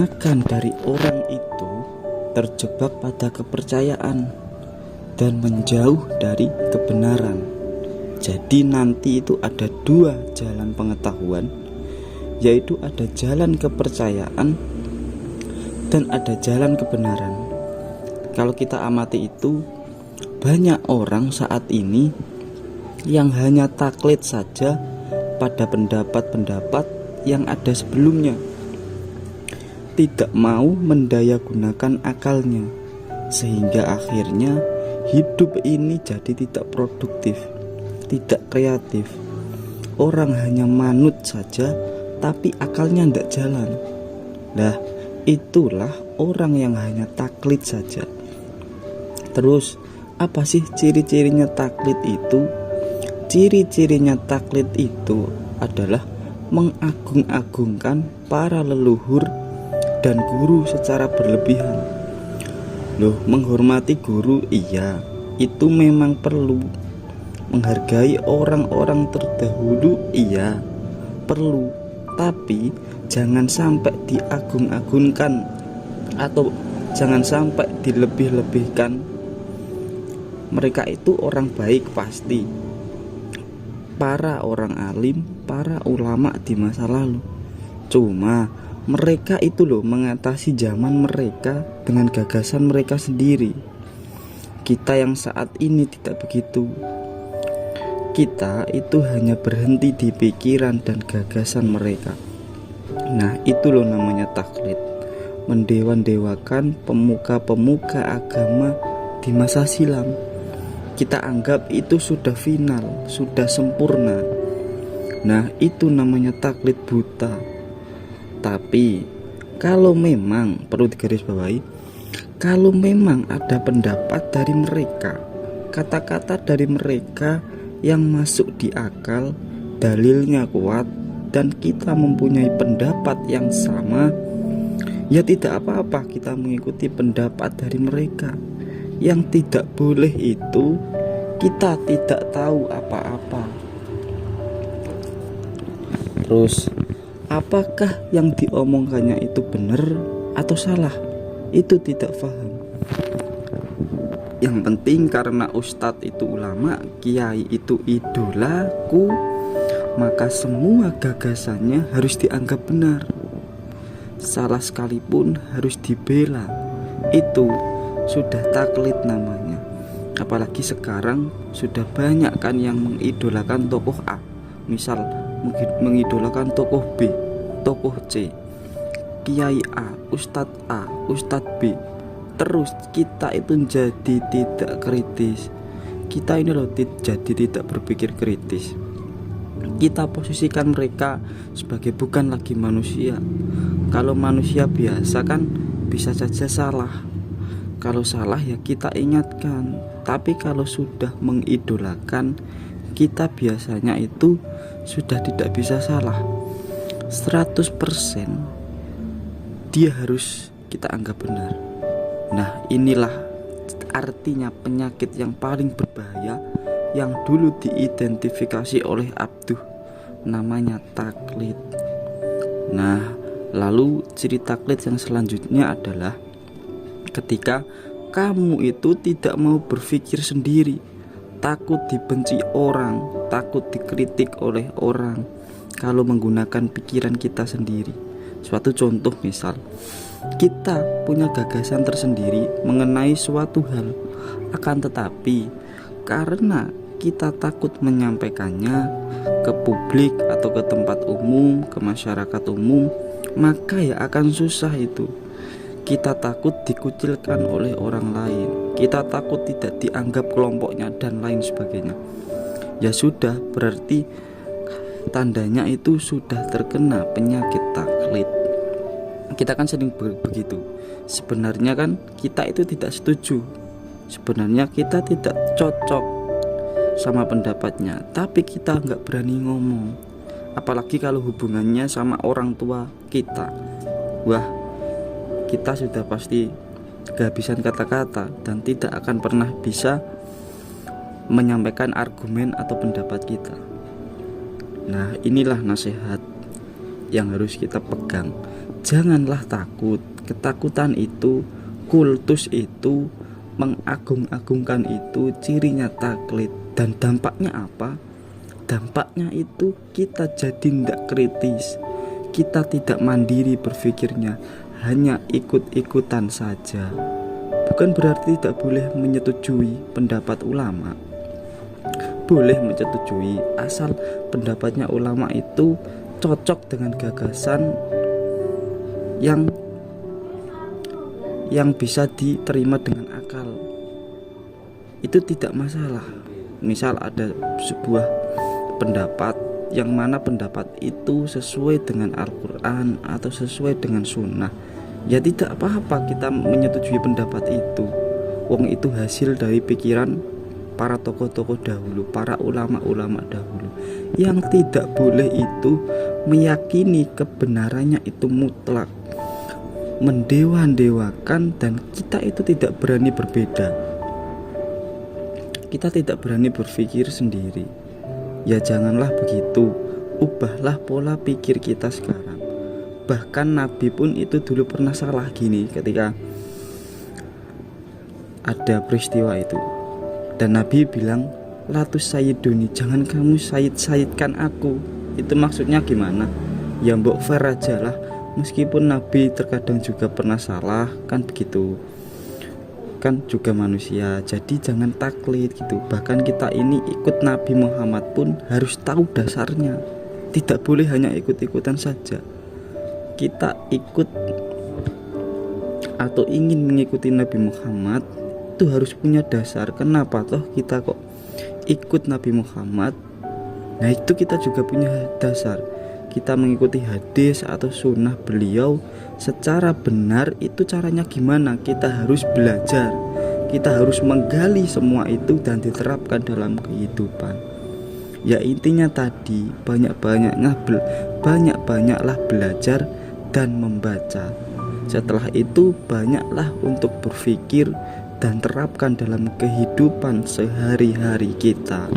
Kebanyakan dari orang itu terjebak pada kepercayaan dan menjauh dari kebenaran. Jadi nanti itu ada dua jalan pengetahuan, yaitu ada jalan kepercayaan dan ada jalan kebenaran. Kalau kita amati itu, banyak orang saat ini yang hanya taklid saja pada pendapat-pendapat yang ada sebelumnya, tidak mau mendayagunakan akalnya, sehingga akhirnya hidup ini jadi tidak produktif, tidak kreatif. Orang hanya manut saja, tapi akalnya tidak jalan. Nah, itulah orang yang hanya taklid saja. Terus, apa sih ciri-cirinya taklid itu? Ciri-cirinya taklid itu adalah mengagung-agungkan para leluhur dan guru secara berlebihan. Loh, menghormati guru iya, itu memang perlu. Menghargai orang-orang terdahulu iya, perlu. Tapi jangan sampai diagung-agungkan atau jangan sampai dilebih-lebihkan. Mereka itu orang baik pasti, para orang alim, para ulama di masa lalu. Cuma mereka itu loh mengatasi zaman mereka dengan gagasan mereka sendiri. Kita yang saat ini tidak begitu. Kita itu hanya berhenti di pikiran dan gagasan mereka. Nah, itu loh namanya taklid. Mendewa-dewakan pemuka-pemuka agama di masa silam. Kita anggap itu sudah final, sudah sempurna. Nah, itu namanya taklid buta. Tapi kalau memang perlu digarisbawahi, kalau memang ada pendapat dari mereka, kata-kata dari mereka yang masuk di akal, dalilnya kuat, dan kita mempunyai pendapat yang sama, ya tidak apa-apa kita mengikuti pendapat dari mereka. Yang tidak boleh itu kita tidak tahu apa-apa. Terus, apakah yang diomongkannya itu benar atau salah? Itu tidak paham. Yang penting karena ustadz itu ulama, kiai itu idolaku, maka semua gagasannya harus dianggap benar. Salah sekalipun harus dibela. Itu sudah taklid namanya. Apalagi sekarang sudah banyak kan yang mengidolakan tokoh A, misal mengidolakan tokoh B, tokoh C, kiai A, ustadz B. Terus kita itu jadi tidak kritis. Kita ini loh jadi tidak berpikir kritis. Kita posisikan mereka sebagai bukan lagi manusia. Kalau manusia biasa kan bisa saja salah. Kalau salah ya kita ingatkan. Tapi kalau sudah mengidolakan, kita biasanya itu sudah tidak bisa salah. 100% dia harus kita anggap benar. Nah, inilah artinya penyakit yang paling berbahaya yang dulu diidentifikasi oleh Abduh, namanya taklid. Nah, lalu ciri taklid yang selanjutnya adalah ketika kamu itu tidak mau berpikir sendiri, takut dibenci orang, takut dikritik oleh orang kalau menggunakan pikiran kita sendiri. Suatu contoh misal, kita punya gagasan tersendiri mengenai suatu hal, akan tetapi karena kita takut menyampaikannya ke publik atau ke tempat umum, ke masyarakat umum, maka ya akan susah itu. Kita takut dikucilkan oleh orang lain, kita takut tidak dianggap kelompoknya dan lain sebagainya. Ya sudah, berarti tandanya itu sudah terkena penyakit taklid. Kita kan sering begitu. Sebenarnya kan kita itu tidak setuju, sebenarnya kita tidak cocok sama pendapatnya, tapi kita nggak berani ngomong. Apalagi kalau hubungannya sama orang tua kita. Wah, kita sudah pasti kehabisan kata-kata dan tidak akan pernah bisa menyampaikan argumen atau pendapat kita. Nah, inilah nasihat yang harus kita pegang. Janganlah takut. Ketakutan itu, kultus itu, mengagung-agungkan itu cirinya taklid. Dan dampaknya apa? Dampaknya itu kita jadi tidak kritis, kita tidak mandiri berpikirnya, hanya ikut-ikutan saja. Bukan berarti tidak boleh menyetujui pendapat ulama, boleh menyetujui asal pendapatnya ulama itu cocok dengan gagasan yang bisa diterima dengan akal. Itu tidak masalah. Misal ada sebuah pendapat yang mana pendapat itu sesuai dengan Al-Quran atau sesuai dengan sunnah, ya tidak apa-apa kita menyetujui pendapat itu. Wong itu hasil dari pikiran para tokoh-tokoh dahulu, para ulama-ulama dahulu. Yang tidak boleh itu meyakini kebenarannya itu mutlak, mendewa-dewakan, dan kita itu tidak berani berbeda. Kita tidak berani berpikir sendiri. Ya janganlah begitu. Ubahlah pola pikir kita sekarang. Bahkan Nabi pun itu dulu pernah salah gini ketika ada peristiwa itu. Dan Nabi bilang, "Latus sayyiduni, jangan kamu sayid-sayidkan aku." Itu maksudnya gimana? Ya mbok fair aja lah. Meskipun Nabi terkadang juga pernah salah, kan begitu. Kan juga manusia, jadi jangan taklid gitu. Bahkan kita ini ikut Nabi Muhammad pun harus tahu dasarnya. Tidak boleh hanya ikut-ikutan saja. Kita ikut atau ingin mengikuti Nabi Muhammad itu harus punya dasar. Kenapa toh kita kok ikut Nabi Muhammad? Nah itu kita juga punya dasar. Kita mengikuti hadis atau sunnah beliau secara benar, itu caranya gimana? Kita harus belajar, kita harus menggali semua itu dan diterapkan dalam kehidupan. Ya intinya tadi, banyak-banyaklah belajar dan membaca. Setelah itu banyaklah untuk berpikir dan terapkan dalam kehidupan sehari-hari kita.